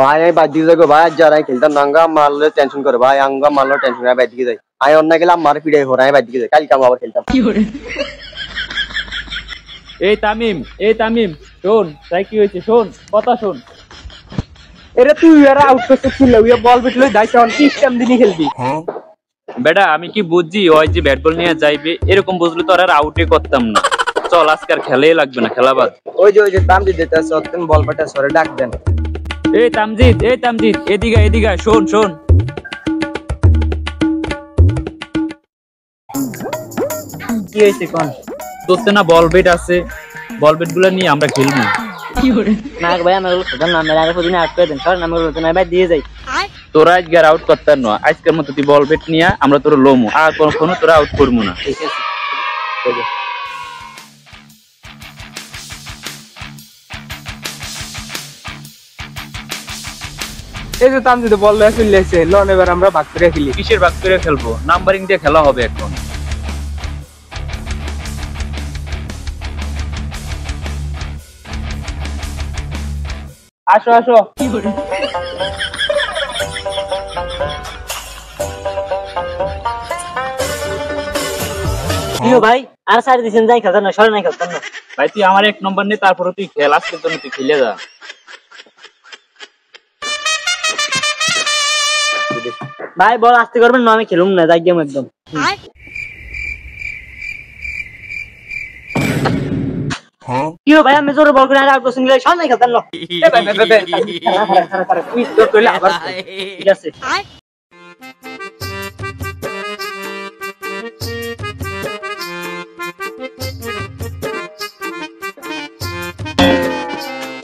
ভাই আমি বাদ দিয়ে যাবো ভাই, যারা খেলতাম নাঙ্গা মারলে টেনশন করে ভাই, আঙ্গা মারলে টেনশন করে বাদ দিয়ে যাই। আমি অন্য গেলাম মার পিড়াই ভরে আমি বাদ দিয়ে যাই, কালকে আবার খেলতাম। এই তামিম শোন, তাই কি হয়েছে শোন, কথা শোন। এরে তুই এরা আউট করতে ছিল, ওই বল বিটলে দাইছে অন সিস্টেম দিনই খেলবি। বেটা আমি কি বুঝছি ওই যে ব্যাট বল নিয়ে যাইবে, এরকম বুঝলে তো আর আউটে করতাম না। চল আজকে আর খেলাই লাগবে না, খেলাবাদ। ওই যে তামজিদ দিতেছে, অতক্ষণ বল পাটা সরে ডাক দেন। এই তামজিদ এদিকে শোন। কি হয়েছে কোন? তোতে না বল বেট আছে, বল বেট গুলো নিয়ে আমরা খেলবো। না ভাই আমরা খেলতাম না, আমরা আগে প্রতিদিন আউট করে দেন, কারণ আমরা নতুন বাদ দিয়ে যাই। তোরা আজকে আর আউট করতাম না, আজকের মতো তুই বল বেট নিয়ে আমরা তোর লোমো, আর কখনো তোরা আউট করবো না। ঠিক আছে। এই যে তামজিদ বল লয়ে চলে আসছে, লন এবার আমরা ভাগ করে খেলি। কিসের ভাগ করে খেলবো? নাম্বারিং দিয়ে খেলা হবে এখন। আসো। ভাই আর সাইড দিছেন, যাই খেলতাম না, সরে নাই খেলতাম না। ভাই তুই আমার 1 নম্বর নে, তারপরে তুই খেল, আজকের জন্য তুই খেলে যা। ভাই বল আসতে করবেন না, আমি খেলুম না, যাই গেম একদম। কি ভাই আমি জোরে বল করে আউট করছেন, সরে নাই খেলতাম না। কুইজ তো কইলে আবার ঠিক আছে।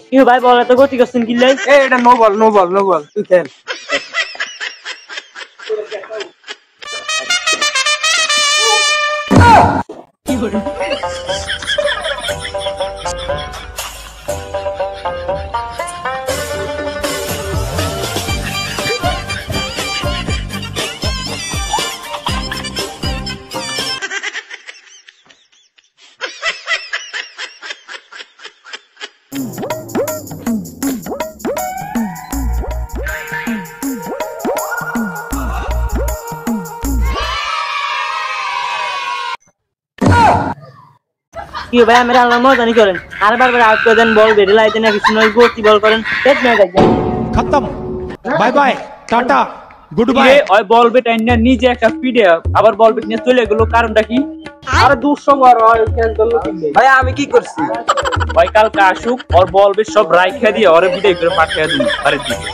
কি ভাই বল এত গতি করছেন কি লাই? এটা নো বল তুই খেল। কি করে কি ভাই আমি আল্লাহ মজানি করেন, আর বারবার আউট করে দেন, বল বেরিয়ে লাইতে না, কিছু নয় গতি বল করেন, পেট না যাই খতম, bye bye tata good bye. ওই বল বেট আইনা নিজে একটা স্পিডে আবার বল বেট নিয়ে চলে গেল, কারণটা কি? আর 200 বার হয় খেল তো ভাই আমি কি করছি? ওই কালকে আসুক, ওর বল বেট সব রাইখা দিয়ে ওরে বিদায় করে পাঠিয়ে দিন বাড়ির দিকে।